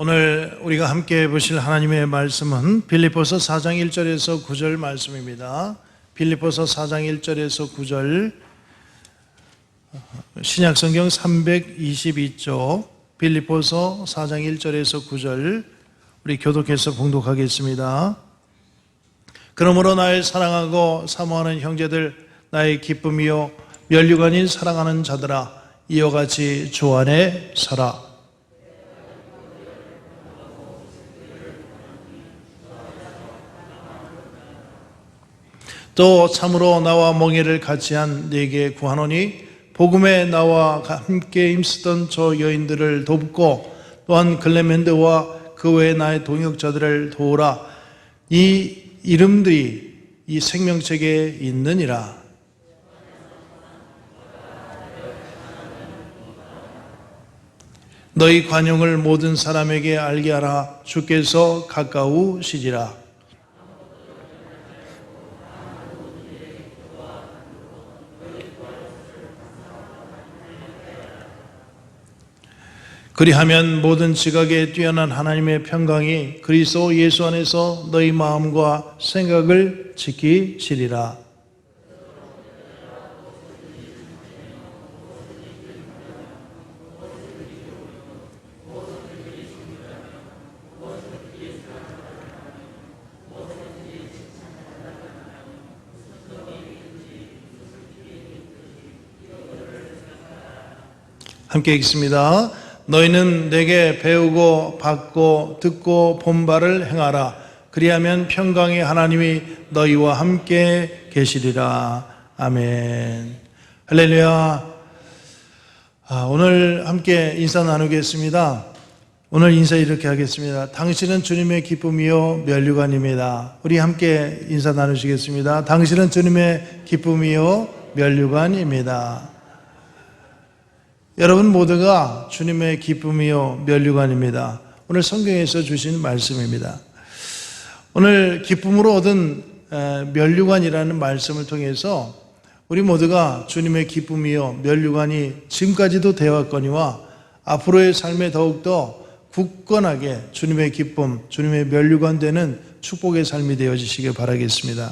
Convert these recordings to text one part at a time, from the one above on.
오늘 우리가 함께 보실 하나님의 말씀은 빌립보서 4장 1절에서 9절 말씀입니다. 빌립보서 4장 1절에서 9절, 신약성경 322쪽, 빌립보서 4장 1절에서 9절 우리 교독해서 봉독하겠습니다. 그러므로 나의 사랑하고 사모하는 형제들, 나의 기쁨이요 면류관인 사랑하는 자들아, 이와 같이 주 안에 서라. 또 참으로 나와 멍에를 같이 한 네게 구하노니, 복음에 나와 함께 힘쓰던 저 여인들을 돕고 또한 클레멘드와 그 외에 나의 동역자들을 도우라. 이 이름들이 이 생명책에 있느니라. 너희 관용을 모든 사람에게 알게 하라. 주께서 가까우시리라. 그리하면 모든 지각에 뛰어난 하나님의 평강이 그리스도 예수 안에서 너희 마음과 생각을 지키시리라. 함께 읽습니다. 너희는 내게 배우고 받고 듣고 본 바를 행하라. 그리하면 평강의 하나님이 너희와 함께 계시리라. 아멘. 할렐루야. 오늘 함께 인사 나누겠습니다. 오늘 인사 이렇게 하겠습니다. 당신은 주님의 기쁨이요 면류관입니다. 우리 함께 인사 나누시겠습니다. 당신은 주님의 기쁨이요 면류관입니다. 여러분 모두가 주님의 기쁨이요 면류관입니다. 오늘 성경에서 주신 말씀입니다. 오늘 기쁨으로 얻은 면류관이라는 말씀을 통해서 우리 모두가 주님의 기쁨이요 면류관이 지금까지도 되어왔거니와 앞으로의 삶에 더욱더 굳건하게 주님의 기쁨, 주님의 면류관 되는 축복의 삶이 되어지시길 바라겠습니다.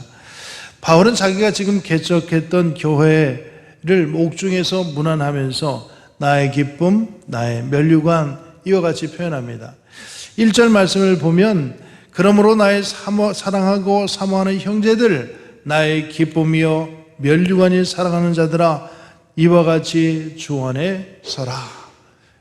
바울은 자기가 지금 개척했던 교회를 옥중에서 문안하면서 나의 기쁨, 나의 면류관, 이와 같이 표현합니다. 1절 말씀을 보면, 그러므로 나의 사랑하고 사모하는 형제들, 나의 기쁨이요 면류관이 사랑하는 자들아, 이와 같이 주 안에 서라.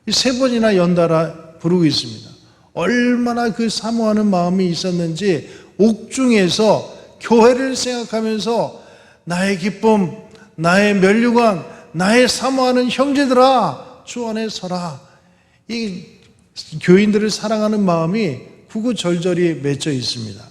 이 세 번이나 연달아 부르고 있습니다. 얼마나 그 사모하는 마음이 있었는지 옥중에서 교회를 생각하면서 나의 기쁨, 나의 면류관, 나의 사모하는 형제들아, 주 안에 서라. 이 교인들을 사랑하는 마음이 구구절절히 맺혀 있습니다.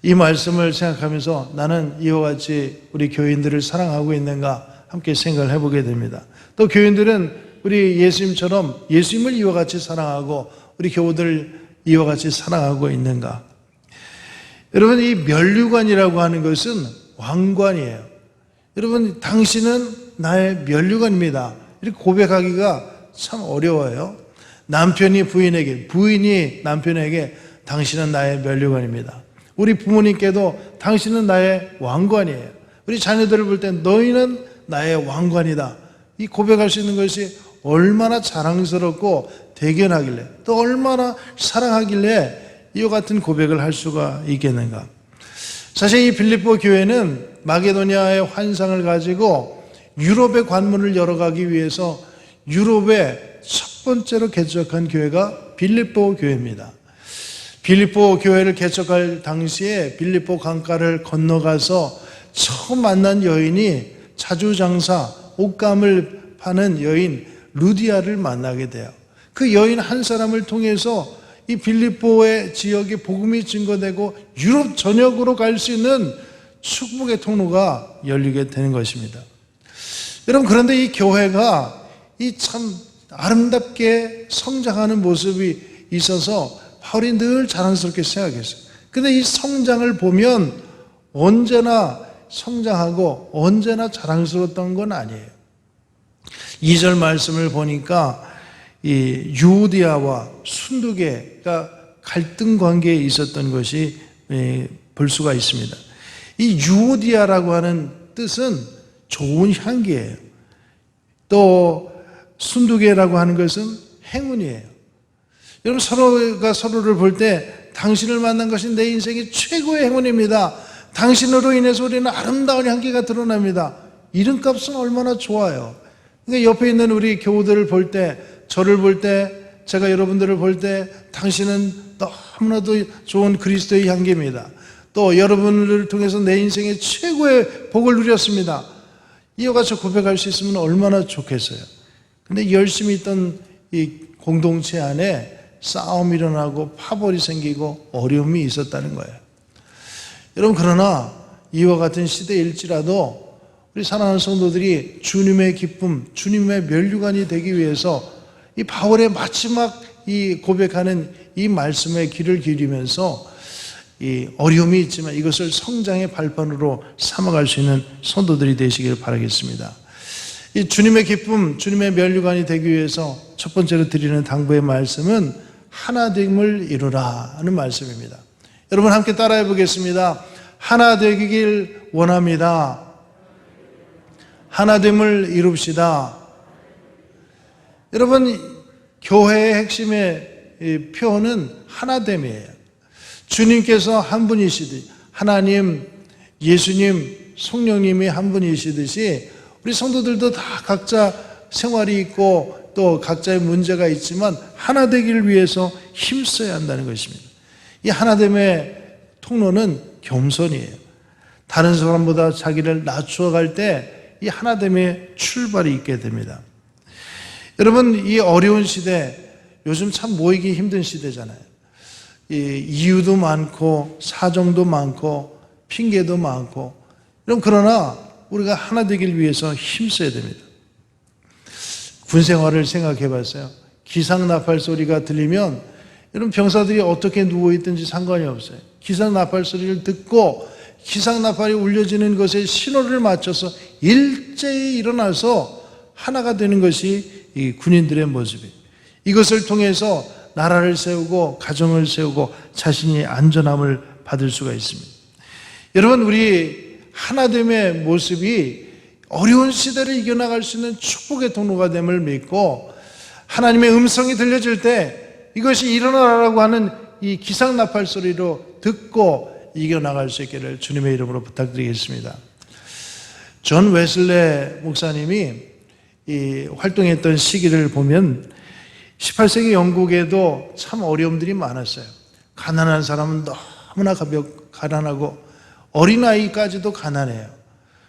이 말씀을 생각하면서 나는 이와 같이 우리 교인들을 사랑하고 있는가 함께 생각을 해보게 됩니다. 또 교인들은 우리 예수님처럼 예수님을 이와 같이 사랑하고 우리 교우들을 이와 같이 사랑하고 있는가. 여러분, 이 면류관이라고 하는 것은 왕관이에요. 여러분, 당신은 나의 면류관입니다. 이렇게 고백하기가 참 어려워요. 남편이 부인에게, 부인이 남편에게 당신은 나의 면류관입니다. 우리 부모님께도 당신은 나의 왕관이에요. 우리 자녀들을 볼 때 너희는 나의 왕관이다. 이 고백할 수 있는 것이 얼마나 자랑스럽고 대견하길래, 또 얼마나 사랑하길래 이와 같은 고백을 할 수가 있겠는가. 사실 이 빌립보 교회는 마게도니아의 환상을 가지고 유럽의 관문을 열어가기 위해서 유럽의 첫 번째로 개척한 교회가 빌립보 교회입니다. 빌립보 교회를 개척할 당시에 빌립보 강가를 건너가서 처음 만난 여인이 자주장사, 옷감을 파는 여인 루디아를 만나게 돼요. 그 여인 한 사람을 통해서 이 빌립보의 지역에 복음이 증거되고 유럽 전역으로 갈 수 있는 축복의 통로가 열리게 되는 것입니다. 여러분, 그런데 이 교회가 이 참 아름답게 성장하는 모습이 있어서 바울이 늘 자랑스럽게 생각했어요. 근데 이 성장을 보면 언제나 성장하고 언제나 자랑스러웠던 건 아니에요. 2절 말씀을 보니까 이 유오디아와 순두계가 갈등 관계에 있었던 것이 볼 수가 있습니다. 이 유오디아라고 하는 뜻은 좋은 향기예요. 또 순두계라고 하는 것은 행운이에요. 여러분, 서로가 서로를 볼 때 당신을 만난 것이 내 인생의 최고의 행운입니다. 당신으로 인해서 우리는 아름다운 향기가 드러납니다. 이름값은 얼마나 좋아요. 그러니까 옆에 있는 우리 교우들을 볼 때, 저를 볼 때, 제가 여러분들을 볼 때 당신은 너무나도 좋은 그리스도의 향기입니다. 또 여러분을 통해서 내 인생의 최고의 복을 누렸습니다. 이와 같이 고백할 수 있으면 얼마나 좋겠어요. 근데 열심히 있던 이 공동체 안에 싸움이 일어나고 파벌이 생기고 어려움이 있었다는 거예요. 여러분, 그러나 이와 같은 시대일지라도 우리 사랑하는 성도들이 주님의 기쁨, 주님의 면류관이 되기 위해서 이 바울의 마지막 이 고백하는 이 말씀에 귀를 기울이면서 이 어려움이 있지만 이것을 성장의 발판으로 삼아갈 수 있는 성도들이 되시기를 바라겠습니다. 이 주님의 기쁨, 주님의 면류관이 되기 위해서 첫 번째로 드리는 당부의 말씀은 하나됨을 이루라 하는 말씀입니다. 여러분, 함께 따라해 보겠습니다. 하나 되기를 원합니다. 하나됨을 이룹시다. 여러분, 교회의 핵심의 표현은 하나됨이에요. 주님께서 한 분이시듯이, 하나님, 예수님, 성령님이 한 분이시듯이 우리 성도들도 다 각자 생활이 있고 또 각자의 문제가 있지만 하나 되기를 위해서 힘써야 한다는 것입니다. 이 하나됨의 통로는 겸손이에요. 다른 사람보다 자기를 낮추어 갈 때 이 하나됨의 출발이 있게 됩니다. 여러분, 이 어려운 시대, 요즘 참 모이기 힘든 시대잖아요. 이유도 많고 사정도 많고 핑계도 많고, 그러나 우리가 하나 되길 위해서 힘써야 됩니다. 군 생활을 생각해 봤어요. 기상나팔 소리가 들리면 여러분, 병사들이 어떻게 누워있든지 상관이 없어요. 기상나팔 소리를 듣고 기상나팔이 울려지는 것에 신호를 맞춰서 일제히 일어나서 하나가 되는 것이 이 군인들의 모습이에요. 이것을 통해서 나라를 세우고 가정을 세우고 자신이 안전함을 받을 수가 있습니다. 여러분, 우리 하나됨의 모습이 어려운 시대를 이겨나갈 수 있는 축복의 통로가 됨을 믿고, 하나님의 음성이 들려질 때 이것이 일어나라고 하는 이 기상나팔 소리로 듣고 이겨나갈 수 있기를 주님의 이름으로 부탁드리겠습니다. 존 웨슬레 목사님이 이 활동했던 시기를 보면 18세기 영국에도 참 어려움들이 많았어요. 가난한 사람은 너무나 가난하고 어린아이까지도 가난해요.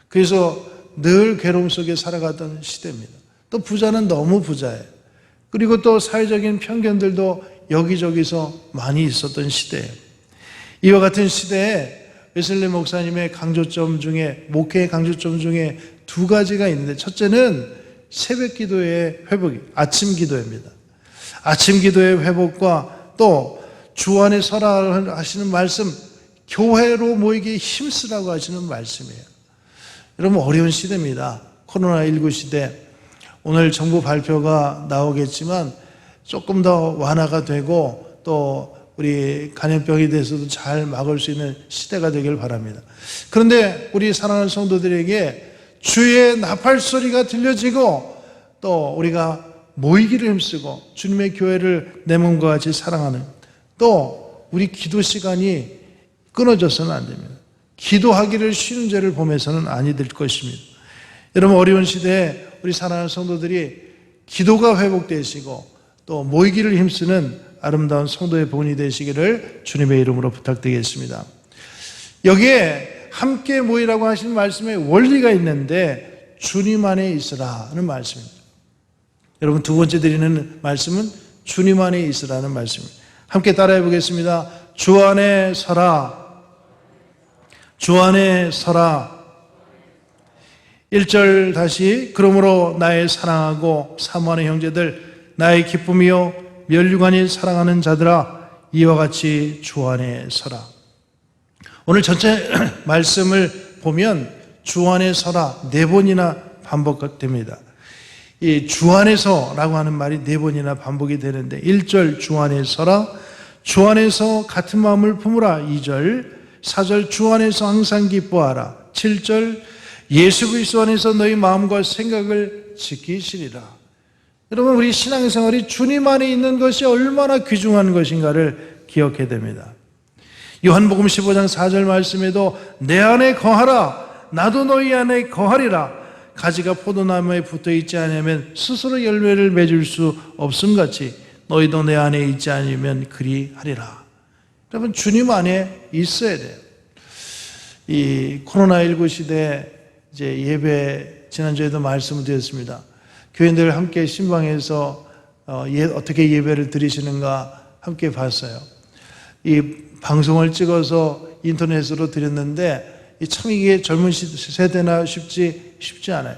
그래서 늘 괴로움 속에 살아가던 시대입니다. 또 부자는 너무 부자예요. 그리고 또 사회적인 편견들도 여기저기서 많이 있었던 시대예요. 이와 같은 시대에 웨슬리 목사님의 강조점 중에, 목회의 강조점 중에 두 가지가 있는데, 첫째는 새벽 기도의 회복이, 아침 기도입니다. 아침 기도의 회복과 또 주 안에 서라 하시는 말씀, 교회로 모이기 힘쓰라고 하시는 말씀이에요. 여러분, 어려운 시대입니다. 코로나19 시대. 오늘 정부 발표가 나오겠지만 조금 더 완화가 되고 또 우리 감염병에 대해서도 잘 막을 수 있는 시대가 되길 바랍니다. 그런데 우리 사랑하는 성도들에게 주의 나팔 소리가 들려지고 또 우리가 모이기를 힘쓰고 주님의 교회를 내 몸과 같이 사랑하는, 또 우리 기도 시간이 끊어져서는 안 됩니다. 기도하기를 쉬는 죄를 범해서는 아니 될 것입니다. 여러분, 어려운 시대에 우리 사랑하는 성도들이 기도가 회복되시고 또 모이기를 힘쓰는 아름다운 성도의 본이 되시기를 주님의 이름으로 부탁드리겠습니다. 여기에 함께 모이라고 하신 말씀에 원리가 있는데 주님 안에 있으라는 말씀입니다. 여러분, 두 번째 드리는 말씀은 주님 안에 있으라는 말씀입니다. 함께 따라해 보겠습니다. 주 안에 서라. 주 안에 서라. 1절 다시, 그러므로 나의 사랑하고 사모하는 형제들, 나의 기쁨이요 면류관이 사랑하는 자들아, 이와 같이 주 안에 서라. 오늘 전체 말씀을 보면 주 안에 서라 4번이나 반복됩니다. 이 주 안에서라고 하는 말이 4번이나 반복이 되는데 1절 주 안에 서라, 주 안에서 같은 마음을 품으라 2절, 4절 주 안에서 항상 기뻐하라 7절 예수 그리스도 안에서 너희 마음과 생각을 지키시리라. 여러분, 우리 신앙생활이 주님 안에 있는 것이 얼마나 귀중한 것인가를 기억해야 됩니다. 요한복음 15장 4절 말씀에도 내 안에 거하라 나도 너희 안에 거하리라. 가지가 포도나무에 붙어있지 않으면 스스로 열매를 맺을 수 없음같이 너희도 내 안에 있지 않으면 그리하리라. 여러분, 주님 안에 있어야 돼요. 이 코로나19 시대 이제 예배 지난주에도 말씀을 드렸습니다. 교인들 함께 신방에서 어떻게 예배를 드리시는가 함께 봤어요. 이 방송을 찍어서 인터넷으로 드렸는데 참 이게 젊은 세대나 쉽지 않아요.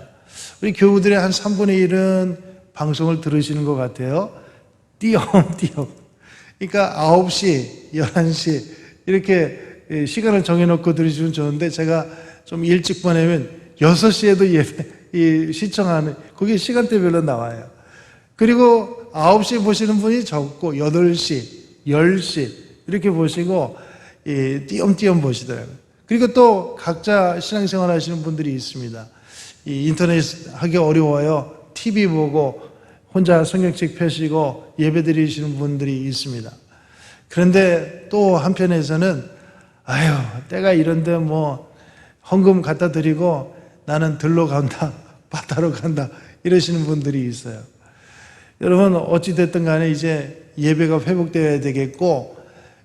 우리 교우들의 한 3분의 1은 방송을 들으시는 것 같아요. 띄엄띄엄. 그러니까 9시, 11시 이렇게 시간을 정해놓고 들으시면 좋은데 제가 좀 일찍 보내면 6시에도 예배 시청하는 그게 시간대별로 나와요. 그리고 9시에 보시는 분이 적고 8시, 10시 이렇게 보시고 띄엄띄엄 보시더라고요. 그리고 또 각자 신앙생활 하시는 분들이 있습니다. 이 인터넷 하기 어려워요. TV 보고 혼자 성경책 펴시고 예배 드리시는 분들이 있습니다. 그런데 또 한편에서는 아유 때가 이런데 뭐 헌금 갖다 드리고 나는 들로 간다 바다로 간다 이러시는 분들이 있어요. 여러분, 어찌됐든 간에 이제 예배가 회복되어야 되겠고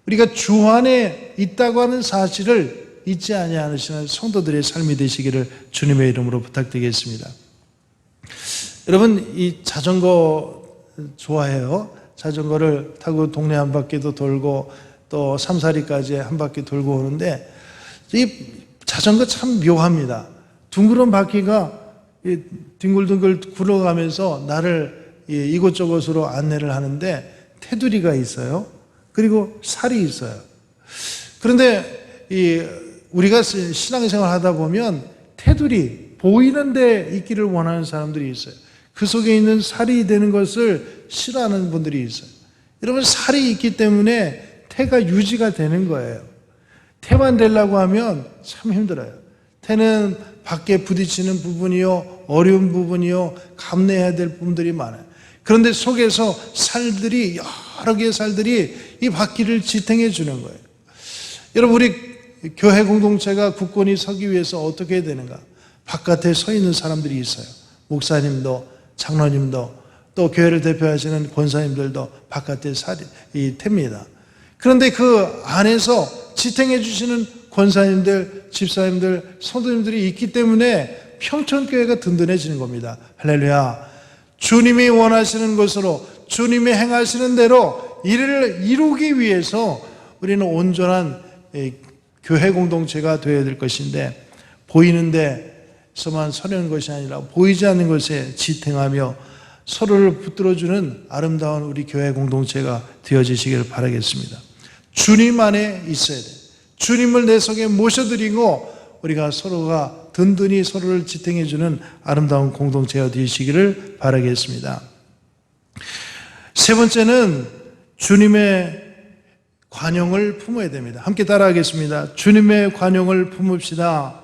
우리가 주 안에 있다고 하는 사실을 잊지 아니하시는 성도들의 삶이 되시기를 주님의 이름으로 부탁드리겠습니다. 여러분, 이 자전거 좋아해요? 자전거를 타고 동네 한 바퀴도 돌고 또 삼사리까지 한 바퀴 돌고 오는데 이 자전거 참 묘합니다. 둥그런 바퀴가 뒹굴뒹굴 굴러가면서 나를 이곳저곳으로 안내를 하는데 테두리가 있어요. 그리고 살이 있어요. 그런데 우리가 신앙생활 하다 보면 테두리, 보이는 데 있기를 원하는 사람들이 있어요. 그 속에 있는 살이 되는 것을 싫어하는 분들이 있어요. 여러분, 살이 있기 때문에 태가 유지가 되는 거예요. 태만 되려고 하면 참 힘들어요. 태는 밖에 부딪히는 부분이요, 어려운 부분이요, 감내해야 될 부분들이 많아요. 그런데 속에서 살들이, 여러 개의 살들이 이 바퀴를 지탱해 주는 거예요. 여러분, 우리 교회 공동체가 굳건히 서기 위해서 어떻게 해야 되는가? 바깥에 서 있는 사람들이 있어요. 목사님도, 장로님도, 또 교회를 대표하시는 권사님들도 바깥에 탭니다. 그런데 그 안에서 지탱해 주시는 권사님들, 집사님들, 성도님들이 있기 때문에 평천교회가 든든해지는 겁니다. 할렐루야. 주님이 원하시는 것으로 주님이 행하시는 대로 이를 이루기 위해서 우리는 온전한 교회 공동체가 되어야 될 것인데 보이는 데서만 서려는 것이 아니라 보이지 않는 것에 지탱하며 서로를 붙들어주는 아름다운 우리 교회 공동체가 되어지시기를 바라겠습니다. 주님 안에 있어야 돼요. 주님을 내 속에 모셔드리고 우리가 서로가 든든히 서로를 지탱해주는 아름다운 공동체가 되시기를 바라겠습니다. 세 번째는 주님의 관용을 품어야 됩니다. 함께 따라하겠습니다. 주님의 관용을 품읍시다.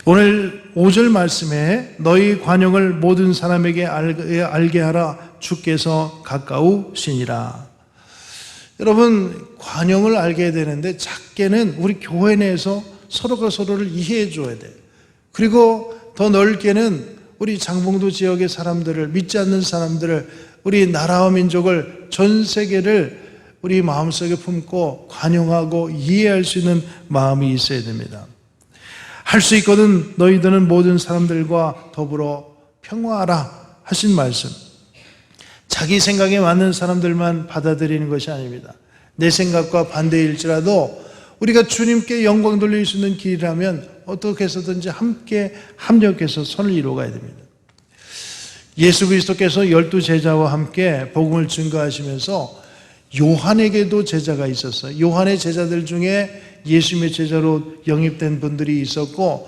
오늘 5절 말씀에 너희 관용을 모든 사람에게 알게 하라. 주께서 가까우시니라. 여러분, 관용을 알게 되는데 작게는 우리 교회 내에서 서로가 서로를 이해해 줘야 돼요. 그리고 더 넓게는 우리 장봉도 지역의 사람들을, 믿지 않는 사람들을, 우리 나라와 민족을, 전 세계를 우리 마음속에 품고 관용하고 이해할 수 있는 마음이 있어야 됩니다. 할 수 있거든 너희들은 모든 사람들과 더불어 평화하라 하신 말씀. 자기 생각에 맞는 사람들만 받아들이는 것이 아닙니다. 내 생각과 반대일지라도 우리가 주님께 영광 돌릴 수 있는 길이라면 어떻게 해서든지 함께 합력해서 선을 이루어가야 됩니다. 예수 그리스도께서 12제자와 함께 복음을 증거하시면서 요한에게도 제자가 있었어요. 요한의 제자들 중에 예수님의 제자로 영입된 분들이 있었고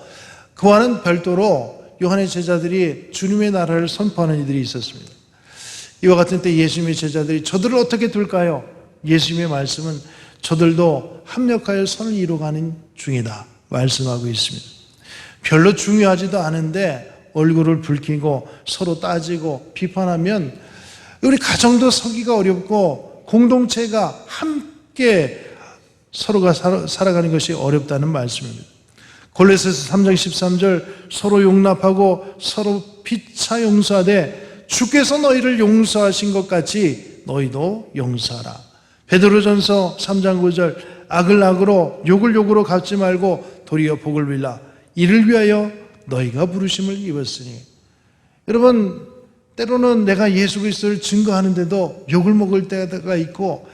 그와는 별도로 요한의 제자들이 주님의 나라를 선포하는 이들이 있었습니다. 이와 같은 때 예수님의 제자들이 저들을 어떻게 둘까요? 예수님의 말씀은 저들도 합력하여 선을 이루어가는 중이다 말씀하고 있습니다. 별로 중요하지도 않은데 얼굴을 붉히고 서로 따지고 비판하면 우리 가정도 서기가 어렵고 공동체가 함께 서로가 살아가는 것이 어렵다는 말씀입니다. 골로새서 3장 13절 서로 용납하고 서로 피차 용서하되 주께서 너희를 용서하신 것 같이 너희도 용서하라. 베드로전서 3장 9절 악을 악으로 욕을 욕으로 갚지 말고 도리어 복을 빌라. 이를 위하여 너희가 부르심을 입었으니. 여러분, 때로는 내가 예수 그리스도를 증거하는데도 욕을 먹을 때가 있고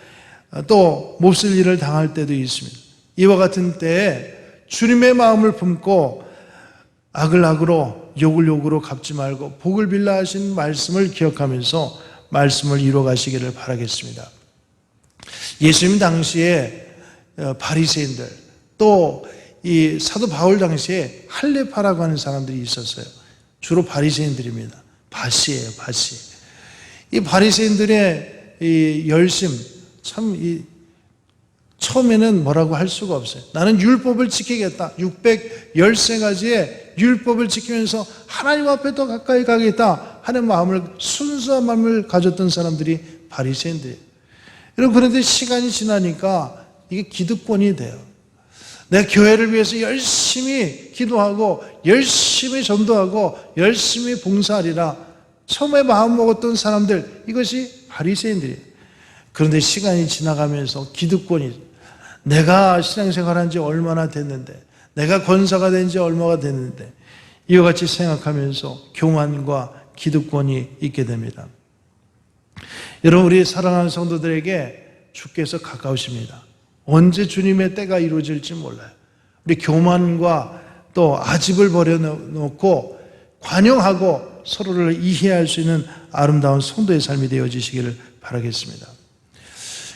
또 몹쓸 일을 당할 때도 있습니다. 이와 같은 때에 주님의 마음을 품고 악을 악으로 욕을 욕으로 갚지 말고 복을 빌라 하신 말씀을 기억하면서 말씀을 이루어 가시기를 바라겠습니다. 예수님 당시에 바리새인들 또 이 사도 바울 당시에 할례파라고 하는 사람들이 있었어요. 주로 바리새인들입니다. 바시예요, 바시. 이 바리새인들의 이 열심 참 처음에는 뭐라고 할 수가 없어요. 나는 율법을 지키겠다. 613가지의 율법을 지키면서 하나님 앞에 더 가까이 가겠다 하는 마음을, 순수한 마음을 가졌던 사람들이 바리새인들이에요. 여러분, 그런데 시간이 지나니까 이게 기득권이 돼요. 내 교회를 위해서 열심히 기도하고 열심히 전도하고 열심히 봉사하리라 처음에 마음 먹었던 사람들, 이것이 바리새인들이에요. 그런데 시간이 지나가면서 기득권이, 내가 신앙생활한 지 얼마나 됐는데, 내가 권사가 된 지 얼마가 됐는데, 이와 같이 생각하면서 교만과 기득권이 있게 됩니다. 여러분, 우리 사랑하는 성도들에게 주께서 가까우십니다. 언제 주님의 때가 이루어질지 몰라요. 우리 교만과 또 아집을 버려놓고 관용하고 서로를 이해할 수 있는 아름다운 성도의 삶이 되어지시기를 바라겠습니다.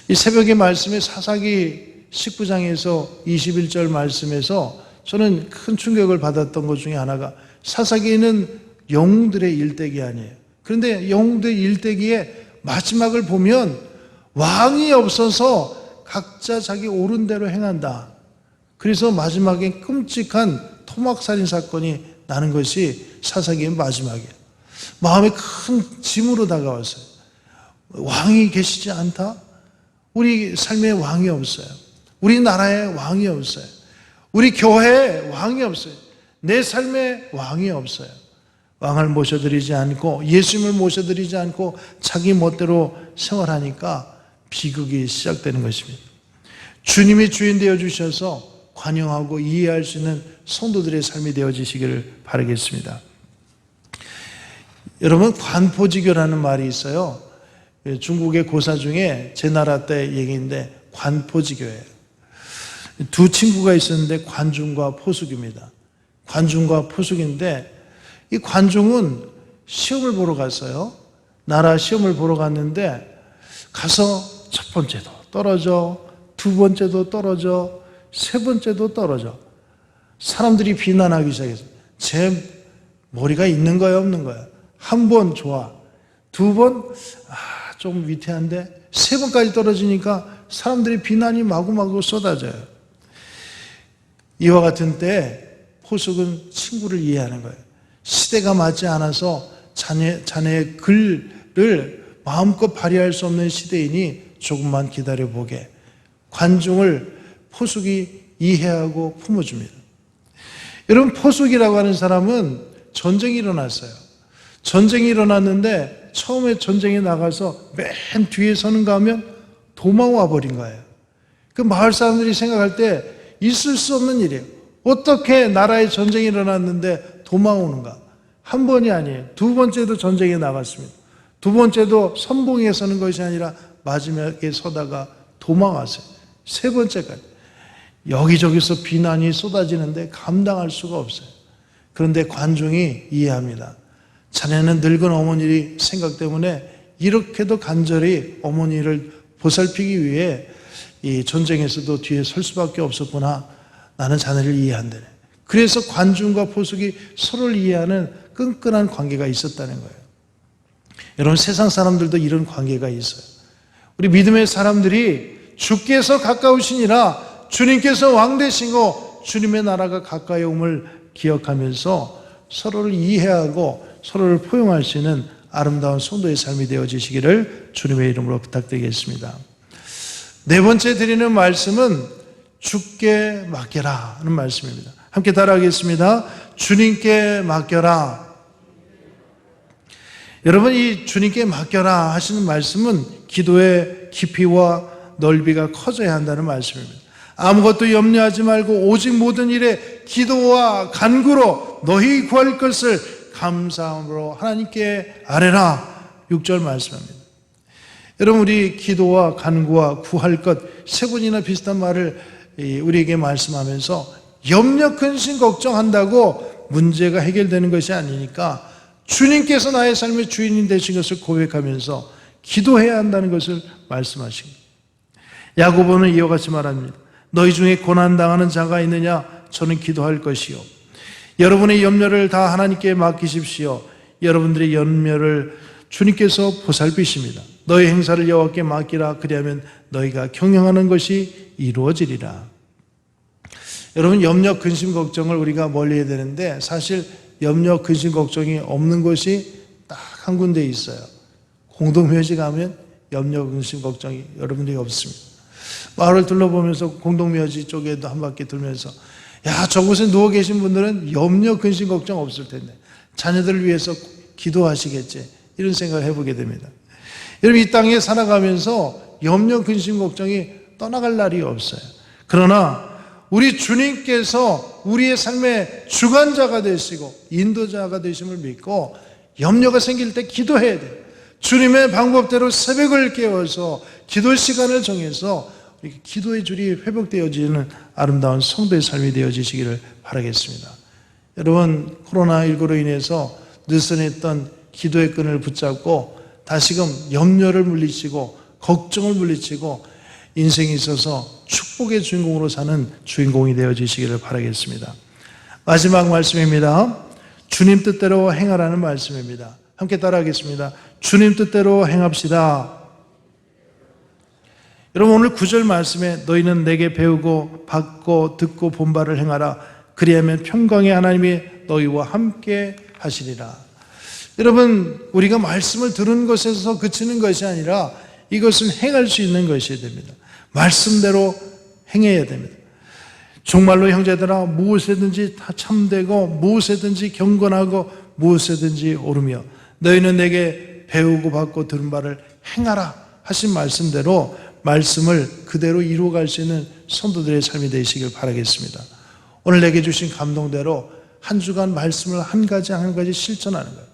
이 새벽의 말씀에 사사기 19장에서 21절 말씀에서 저는 큰 충격을 받았던 것 중에 하나가, 사사기는 영웅들의 일대기 아니에요. 그런데 영웅들의 일대기의 마지막을 보면 왕이 없어서 각자 자기 옳은 대로 행한다. 그래서 마지막에 끔찍한 토막살인 사건이 나는 것이 사사기의 마지막이에요. 마음에 큰 짐으로 다가왔어요. 왕이 계시지 않다? 우리 삶에 왕이 없어요. 우리 나라에 왕이 없어요. 우리 교회에 왕이 없어요. 내 삶에 왕이 없어요. 왕을 모셔드리지 않고 예수님을 모셔드리지 않고 자기 멋대로 생활하니까 비극이 시작되는 것입니다. 주님이 주인 되어주셔서 관용하고 이해할 수 있는 성도들의 삶이 되어지시기를 바라겠습니다. 여러분, 관포지교라는 말이 있어요. 중국의 고사 중에 제 나라 때 얘기인데 관포지교예요. 두 친구가 있었는데 관중과 포숙입니다. 관중과 포숙인데 이 관중은 시험을 보러 갔어요. 나라 시험을 보러 갔는데 가서 첫 번째도 떨어져, 두 번째도 떨어져, 세 번째도 떨어져. 사람들이 비난하기 시작했어요. 제 머리가 있는 거야, 없는 거야? 한 번 좋아, 두 번 좀 위태한데, 세 번까지 떨어지니까 사람들이 비난이 마구마구 쏟아져요. 이와 같은 때 포숙은 친구를 이해하는 거예요. 시대가 맞지 않아서 자네의 글을 마음껏 발휘할 수 없는 시대이니 조금만 기다려보게. 관중을 포숙이 이해하고 품어줍니다. 여러분, 포숙이라고 하는 사람은 전쟁이 일어났어요. 전쟁이 일어났는데 처음에 전쟁에 나가서 맨 뒤에 서는가 하면 도망와 버린 거예요. 그 마을 사람들이 생각할 때 있을 수 없는 일이에요. 어떻게 나라에 전쟁이 일어났는데 도망오는가? 한 번이 아니에요. 두 번째도 전쟁에 나갔습니다. 두 번째도 선봉에 서는 것이 아니라 마지막에 서다가 도망왔어요. 세 번째까지. 여기저기서 비난이 쏟아지는데 감당할 수가 없어요. 그런데 관중이 이해합니다. 자네는 늙은 어머니 생각 때문에 이렇게도 간절히 어머니를 보살피기 위해 이 전쟁에서도 뒤에 설 수밖에 없었구나. 나는 자네를 이해한다네. 그래서 관중과 포석이 서로를 이해하는 끈끈한 관계가 있었다는 거예요. 여러분, 세상 사람들도 이런 관계가 있어요. 우리 믿음의 사람들이 주께서 가까우시니라, 주님께서 왕 되시고 주님의 나라가 가까이 옴을 기억하면서 서로를 이해하고 서로를 포용할 수 있는 아름다운 성도의 삶이 되어지시기를 주님의 이름으로 부탁드리겠습니다. 네 번째 드리는 말씀은 주께 맡겨라 하는 말씀입니다. 함께 따라하겠습니다. 주님께 맡겨라. 여러분, 이 주님께 맡겨라 하시는 말씀은 기도의 깊이와 넓이가 커져야 한다는 말씀입니다. 아무것도 염려하지 말고 오직 모든 일에 기도와 간구로 너희 구할 것을 감사함으로 하나님께 아뢰라. 6절 말씀입니다. 여러분, 우리 기도와 간구와 구할 것 세 번이나 비슷한 말을 우리에게 말씀하면서 염려, 근심, 걱정한다고 문제가 해결되는 것이 아니니까 주님께서 나의 삶의 주인이 되신 것을 고백하면서 기도해야 한다는 것을 말씀하십니다. 야고보는 이와 같이 말합니다. 너희 중에 고난당하는 자가 있느냐? 저는 기도할 것이요. 여러분의 염려를 다 하나님께 맡기십시오. 여러분들의 염려를 주님께서 보살피십니다. 너희 행사를 여호와께 맡기라. 그리하면 너희가 경영하는 것이 이루어지리라. 여러분, 염려, 근심, 걱정을 우리가 멀리해야 되는데 사실 염려, 근심, 걱정이 없는 곳이 딱 한 군데 있어요. 공동묘지 가면 염려, 근심, 걱정이 여러분들이 없습니다. 마을을 둘러보면서 공동묘지 쪽에도 한 바퀴 돌면서 야, 저곳에 누워 계신 분들은 염려, 근심, 걱정 없을 텐데 자녀들을 위해서 기도하시겠지, 이런 생각을 해보게 됩니다. 여러분, 이 땅에 살아가면서 염려, 근심, 걱정이 떠나갈 날이 없어요. 그러나 우리 주님께서 우리의 삶의 주관자가 되시고 인도자가 되심을 믿고 염려가 생길 때 기도해야 돼요. 주님의 방법대로 새벽을 깨워서 기도 시간을 정해서 기도의 줄이 회복되어지는 아름다운 성도의 삶이 되어지시기를 바라겠습니다. 여러분, 코로나19로 인해서 느슨했던 기도의 끈을 붙잡고 다시금 염려를 물리치고 걱정을 물리치고 인생에 있어서 축복의 주인공으로 사는 주인공이 되어지시기를 바라겠습니다. 마지막 말씀입니다. 주님 뜻대로 행하라는 말씀입니다. 함께 따라하겠습니다. 주님 뜻대로 행합시다. 여러분, 오늘 9절 말씀에 너희는 내게 배우고 받고 듣고 본 바를 행하라. 그리하면 평강의 하나님이 너희와 함께 하시리라. 여러분, 우리가 말씀을 들은 것에서 그치는 것이 아니라 이것은 행할 수 있는 것이 됩니다. 말씀대로 행해야 됩니다. 정말로 형제들아, 무엇이든지 다 참되고 무엇이든지 경건하고 무엇이든지 옳으며 너희는 내게 배우고 받고 들은 바를 행하라 하신 말씀대로 말씀을 그대로 이루어갈 수 있는 성도들의 삶이 되시길 바라겠습니다. 오늘 내게 주신 감동대로 한 주간 말씀을 한 가지 한 가지 실천하는 거예요.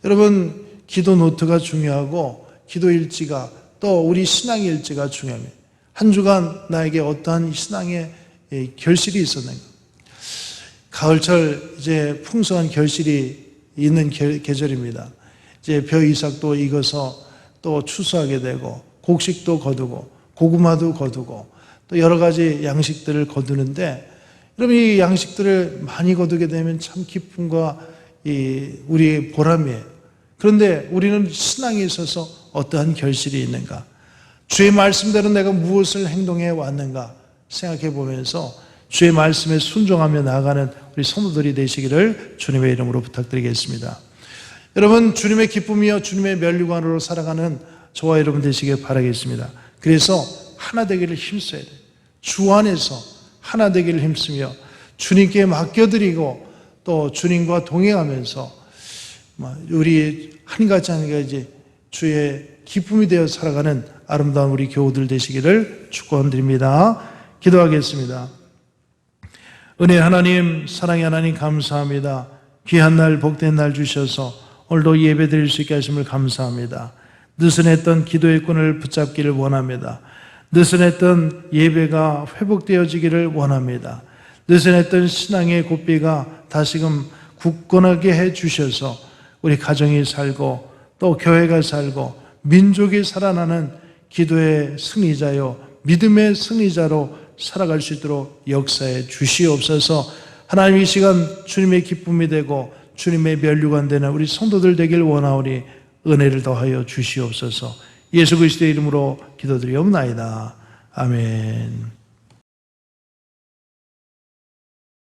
여러분, 기도 노트가 중요하고 기도 일지가 또 우리 신앙의 일지가 중요합니다. 한 주간 나에게 어떠한 신앙의 결실이 있었는가? 가을철 이제 풍성한 결실이 있는 계절입니다. 이제 벼 이삭도 익어서 또 추수하게 되고 곡식도 거두고 고구마도 거두고 또 여러 가지 양식들을 거두는데, 여러분, 이 양식들을 많이 거두게 되면 참 기쁨과 우리의 보람이에요. 그런데 우리는 신앙에 있어서 어떠한 결실이 있는가? 주의 말씀대로 내가 무엇을 행동해 왔는가 생각해 보면서 주의 말씀에 순종하며 나아가는 우리 성도들이 되시기를 주님의 이름으로 부탁드리겠습니다. 여러분, 주님의 기쁨이요 주님의 면류관으로 살아가는 저와 여러분 되시길 바라겠습니다. 그래서 하나 되기를 힘써야 돼요. 주 안에서 하나 되기를 힘쓰며 주님께 맡겨드리고 또 주님과 동행하면서 우리 한 가지 한 가지 주의 기쁨이 되어 살아가는 아름다운 우리 교우들 되시기를 축원드립니다. 기도하겠습니다. 은혜 하나님, 사랑의 하나님, 감사합니다. 귀한 날, 복된 날 주셔서 오늘도 예배 드릴 수 있게 하심을 감사합니다. 느슨했던 기도의 끈을 붙잡기를 원합니다. 느슨했던 예배가 회복되어지기를 원합니다. 느슨했던 신앙의 고삐가 다시금 굳건하게 해 주셔서 우리 가정이 살고 또 교회가 살고 민족이 살아나는 기도의 승리자요 믿음의 승리자로 살아갈 수 있도록 역사해 주시옵소서. 하나님 이 시간 주님의 기쁨이 되고 주님의 면류관 되는 우리 성도들 되길 원하오니 은혜를 더하여 주시옵소서. 예수 그리스도의 이름으로 기도드리옵나이다. 아멘.